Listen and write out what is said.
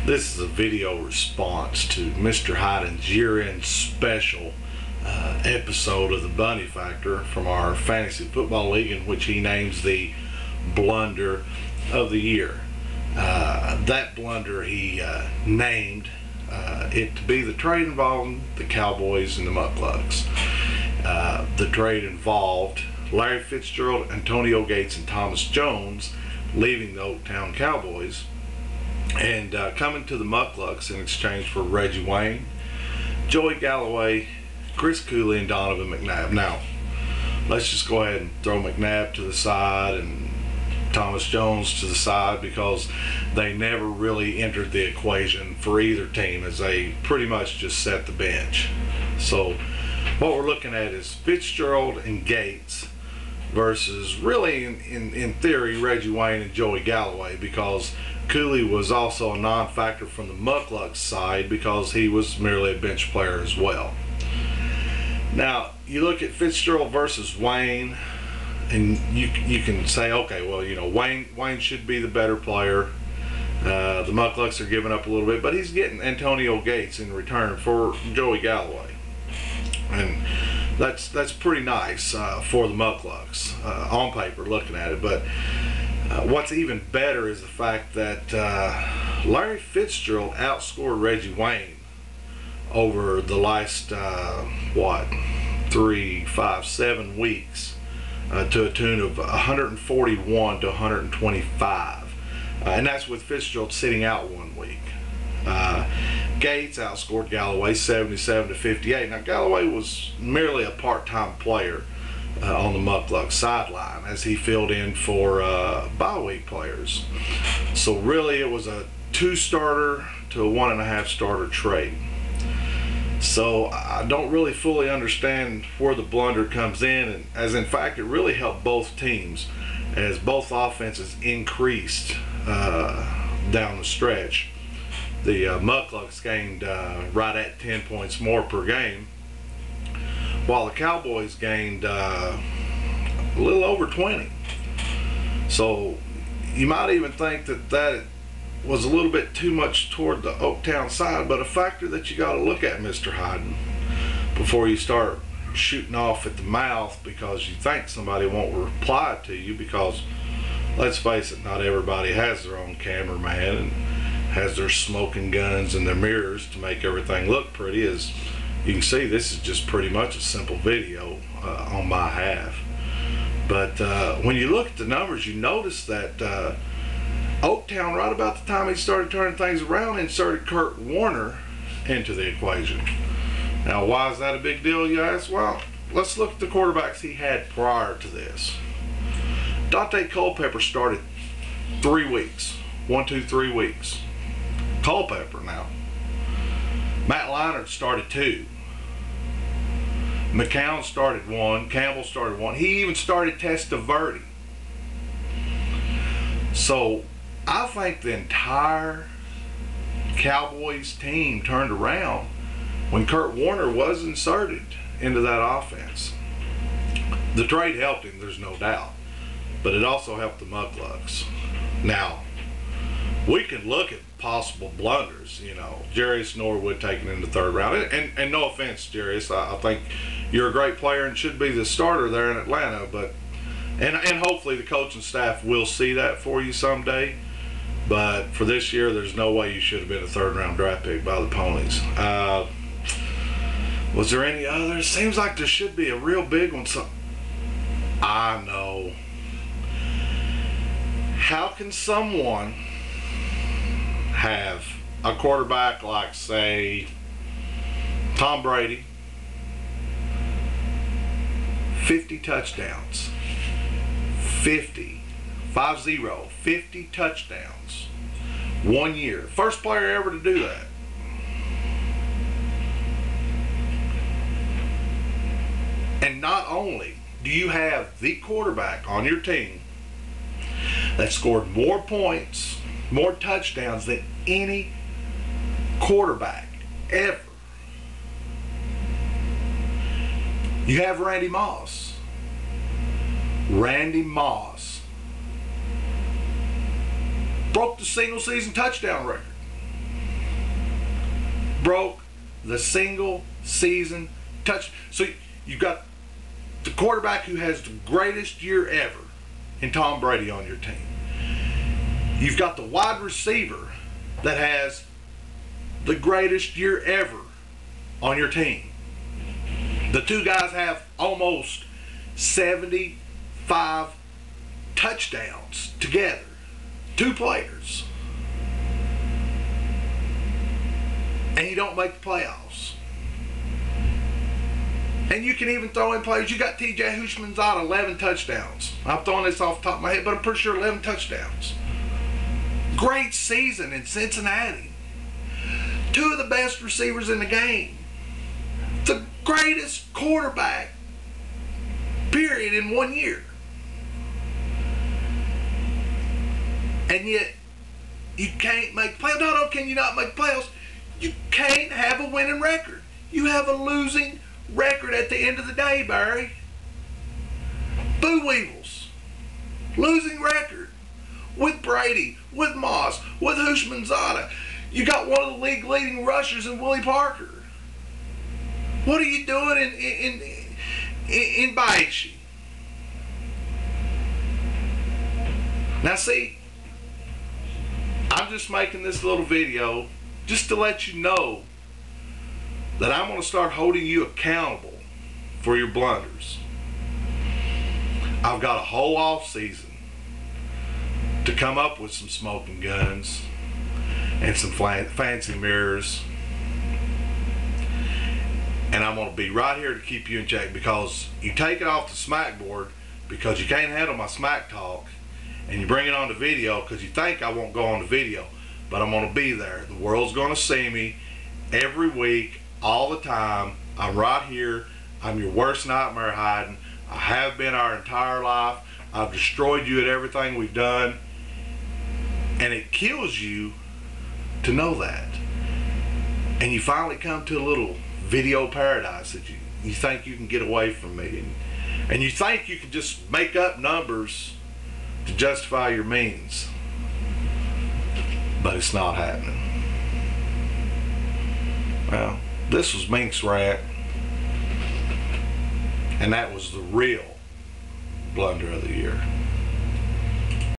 This is a video response to Mr. Hyden's year-end special episode of the Bundy Factor from our fantasy football league, in which he names the blunder of the year. That blunder he named it to be the trade involving the Cowboys and the Mucklucks. The trade involved Larry Fitzgerald, Antonio Gates, and Thomas Jones leaving the Oaktown Cowboys and coming to the Mucklucks in exchange for Reggie Wayne, Joey Galloway, Chris Cooley, and Donovan McNabb. Now, let's just go ahead and throw McNabb to the side and Thomas Jones to the side, because they never really entered the equation for either team, as they pretty much just set the bench. So what we're looking at is Fitzgerald and Gates versus, really in theory, Reggie Wayne and Joey Galloway, because Cooley was also a non-factor from the Mucklucks side because he was merely a bench player as well. Now, you look at Fitzgerald versus Wayne, and you can say, okay, well, you know, Wayne should be the better player. The Mucklucks are giving up a little bit, but he's getting Antonio Gates in return for Joey Galloway, and that's pretty nice for the Mucklucks on paper, looking at it. But what's even better is the fact that Larry Fitzgerald outscored Reggie Wayne over the last 7 weeks to a tune of 141 to 125, and that's with Fitzgerald sitting out 1 week. Gates outscored Galloway 77 to 58. Now, Galloway was merely a part-time player on the Mucklucks sideline as he filled in for bye week players. So really it was a 2-starter to a 1.5 starter trade. So I don't really fully understand where the blunder comes in, and as in fact it really helped both teams as both offenses increased down the stretch. The Mucklucks gained right at 10 points more per game, while the Cowboys gained a little over 20. So you might even think that was a little bit too much toward the Oaktown side, but a factor that you got to look at, Mr. Hyden, before you start shooting off at the mouth because you think somebody won't reply to you, because let's face it, not everybody has their own cameraman and has their smoking guns and their mirrors to make everything look pretty. As you can see, this is just pretty much a simple video on my half. But when you look at the numbers, you notice that Oaktown, right about the time he started turning things around, inserted Kurt Warner into the equation. Now, why is that a big deal, you ask? Well, let's look at the quarterbacks he had prior to this. Dante Culpepper started 3 weeks. 3 weeks. Culpepper now. Matt Leinart started 2. McCown started 1. Campbell started 1. He even started Testaverde. So I think the entire Cowboys team turned around when Kurt Warner was inserted into that offense. The trade helped him, there's no doubt, but it also helped the Mucklucks. Now, we can look at possible blunders, you know, Jarius Norwood taken in the 3rd round, and no offense, Jarius, I think you're a great player and should be the starter there in Atlanta, but and hopefully the coaching staff will see that for you someday. But for this year, there's no way you should have been a 3rd round draft pick by the Ponies. Was there any others? Seems like there should be a real big one. So I know. How can someone have a quarterback like, say, Tom Brady, 50 touchdowns, 50 touchdowns 1 year? First player ever to do that. And not only do you have the quarterback on your team that scored more points, more touchdowns than any quarterback ever, you have Randy Moss. Randy Moss broke the single season touchdown record. broke the single season touch. So you've got the quarterback who has the greatest year ever in Tom Brady on your team. You've got the wide receiver that has the greatest year ever on your team. The two guys have almost 75 touchdowns together. Two players. And you don't make the playoffs. And you can even throw in players. You got T.J. Houshmandzadeh, 11 touchdowns. I'm throwing this off the top of my head, but I'm pretty sure 11 touchdowns. Great season in Cincinnati. Two of the best receivers in the game. The greatest quarterback, period, in 1 year. And yet, you can't make playoffs. Not only can you not make playoffs, you can't have a winning record. You have a losing record at the end of the day, Barry. Boo Weevils. Losing record. With Brady, with Moss, with Houshmandzadeh. You got one of the league leading rushers in Willie Parker. What are you doing in Baixi? Now see, I'm just making this little video just to let you know that I'm going to start holding you accountable for your blunders. I've got a whole off season to come up with some smoking guns and some fancy mirrors, and I'm going to be right here to keep you in check, because you take it off the smack board because you can't handle my smack talk, and you bring it on the video because you think I won't go on the video, but I'm going to be there. The world's going to see me every week, all the time. I'm right here. I'm your worst nightmare hiding. I have been our entire life. I've destroyed you at everything we've done, and it kills you to know that. And you finally come to a little video paradise that you think you can get away from me, and you think you can just make up numbers to justify your means, but it's not happening. Well, this was Mink's rant, and that was the real blunder of the year.